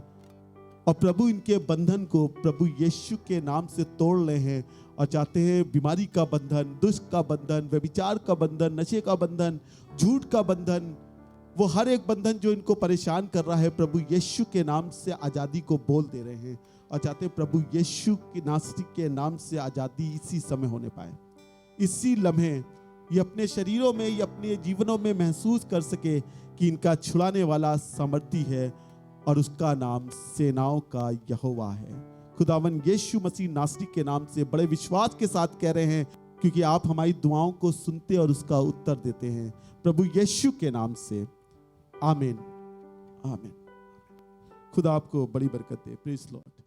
Speaker 1: और प्रभु इनके बंधन को प्रभु यीशु के नाम से तोड़ रहे हैं और चाहते हैं बीमारी का बंधन, दुष्ट का बंधन, व्यभिचार का बंधन, नशे का बंधन, झूठ का बंधन, वो हर एक बंधन जो इनको परेशान कर रहा है, प्रभु यीशु के नाम से आजादी को बोल दे रहे हैं और चाहते हैं प्रभु यीशु की नासरी के नाम से आजादी इसी समय होने पाए। इसी लम्हे ये अपने शरीरों में, ये अपने जीवनों में महसूस कर सके कि इनका छुड़ाने वाला सामर्थी है और उसका नाम सेनाओं का यहोवा है। खुदावन यीशु मसीह नासरी के नाम से बड़े विश्वास के साथ कह रहे हैं, क्योंकि आप हमारी दुआओं को सुनते और उसका उत्तर देते हैं। प्रभु यीशु के नाम से आमीन, आमीन। खुदा आपको बड़ी बरकत दे। Praise Lord.